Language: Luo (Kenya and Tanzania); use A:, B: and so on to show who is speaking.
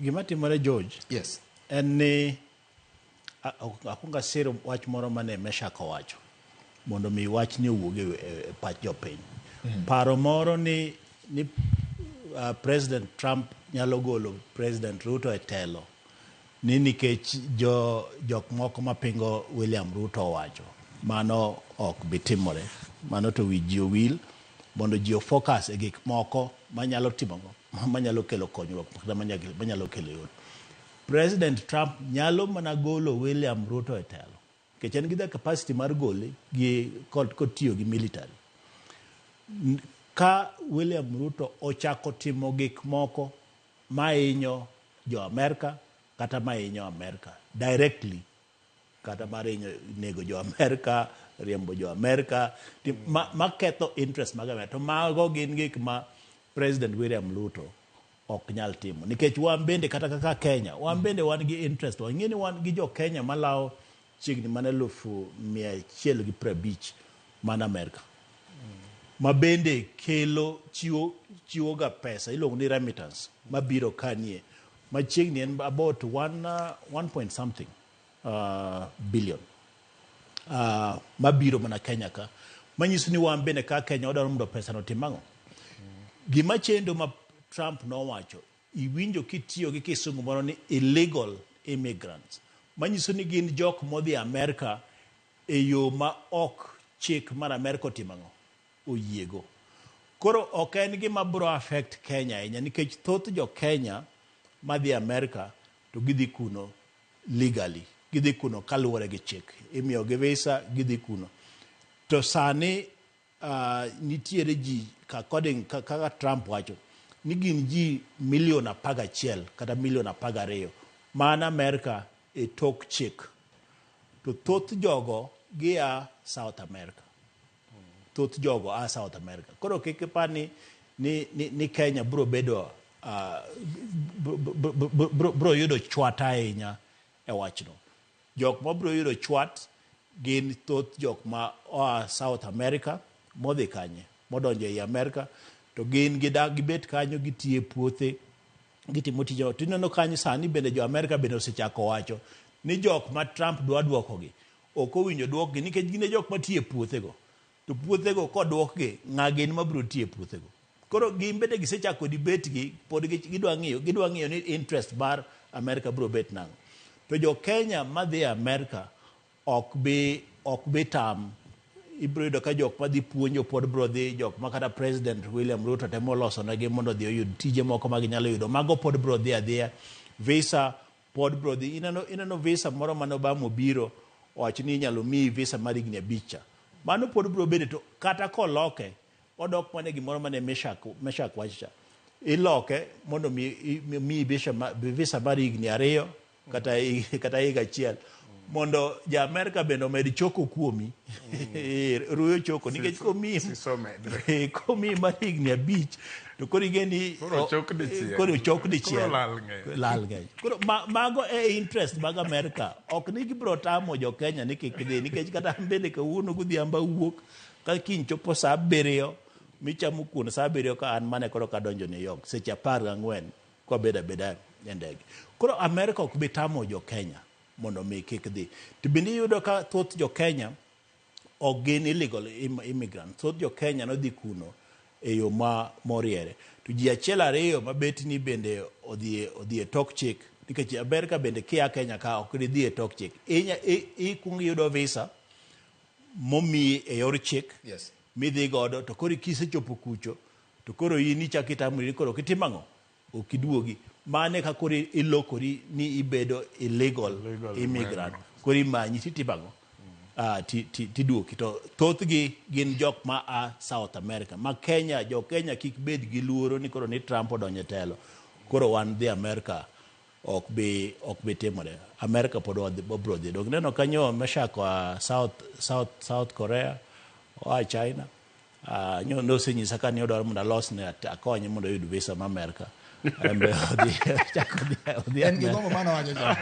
A: Gima timore George.
B: Yes.
A: En ni akunga siro wach moro mane Meshak owacho mondo mi wach ni owuog e pach jopiny. Paro moro ni President Trump nyalo golo President Ruto e telo ni nikech jok moko mapingo William Ruto owacho. Mano ok bitimore. Mano to wi ji owil mondo ji focus e gik moko manyalo timogo, manyalo kelo konyruok, manyalo kelo yot. President Trump nyalo mana golo William Ruto e telo. Nikech en gi the capacity mar gole gi kotiyo gi military. Ka William Ruto ochako timo gik moko mahinyo jo Amerka kata mahinyo Amerka directly, kata mahinyo nego jo Amerka, riembo jo Amerka, maketho interest mag Amerka. To mago gin gik ma President William Ruto ok nyal timo. Nikech wan bende kata kaka Kenya, wan bende wan gi interest. Wang'eni wan gi jo Kenya malao chigni mana 150,000 mana Amerka. Ma bende kelo chiwo ga pesa iluongo ni remittance mabiro kanie machiegni en about 1 point something billion mabiro mana Kenya ka manyiso ni wan bende ka Kenya odaro mondo pesa no timango. Gima chendo ma Trump nowacho iwinjo kitiyo gi kisungu moro ni illegal immigrants manyiso ni gin jok modhi Amerka e yo ma ok chik mar Amerka otimango oyiego. Koro ok en gima bro affect Kenya ahinya nikech thoth jo Kenya madhi Amerka to gidhi kuno legally, gidhi kuno kaluwore gi chik, imiyo gi visa gidhi kuno. To sani nitiere ji according kaka Trump wacho ni gin ji 1,11,000,000 kata 1,12,000,000 mana Amerka e tok chik. To thoth jogo gia South America. Thoth jogo a South America. Koro kike pani ni Kenya bro bedo bro yudo chwat ahinya e wachno. Jok ma bro yudo chwat gin thoth jok ma South America modhi kanye modonjo e America to gin gibet kanyo gitie puothe gitimo tije. Tineno kanyo sani bende jo America bende osechako wacho ni jok ma Trump dwa duokogi ok owinjo duokgi nikech gin jok ma tie puothego. To puothego kodwokgi ng'agin mabro tie puothego. Koro gimbede gisechako debate gi pod gidwa ng'iyo ni interest bar America bro bet nango. To jo Kenya madhi America ok bi tam ibro yudo ka jok madhi puonjo pod bro dhi, jok ma kata President William Ruto temo loso negi mondo dhi oyud tije moko ma ginyalo yudo, mago pod bro dhi adhiya. Visa pod bro dhi. Ineno visa moro mano ba mobiro wacho ni inyalo miyi visa mar higni 5. Mano pod bro bede to kata koloke odok mane gimoro mane Meshak wacha. Iloke mondo mi visa mar higni 2 kata higa 1 mondo ja Amerika bende med choko kuomi. Ruyo choko nikech komi mar higni 5 to koro igeni koro chok dichiel lal ng'eny. Koro mago e interest mag Amerika. Ok ni gibro tamo jo Kenya ni kik dhi nikech kata bende kawuono godhiambo wuok ka kiny chopo saa 7 michamo kuon saa 7 ka an mane koro kadonjo New York seche 14 kobedo abeda e ndege. Koro Amerika ok bi tamo jo Kenya mondo mi kik dhi. To bende yudo ka thoth jo Kenya ok gin illegal immigrants. Thoth jo Kenya no dhi kuno e yo moriere. To ji 1-2 mabet ni bende odhi e tok chik nikech Amerika bende kia Kenya ka ok dhi e tok chik. Ikungi yudo visa momi e yor chik.
B: Yes.
A: Midhi godo to koro kisechopo kucho to koro in ichako itamri koro kitimango ok iduogi. Mane ka koro ilokori ni ibedo illegal immigrant. Koro imanyi titimango tiduoki. To thothgi gin jok ma a South America. Ma Kenya, jo Kenya kik bed gi luoro ni koro ni Trump odonje telo. Koro wan dhi America ok bi timore. America pod bro dhi. Dog neno kanyo Meshak wa South Korea wa China. Nyo no senyisa ka ni odwaro mondo alos ne akonye mondo oyud visa ma America. En gimoro mano wacho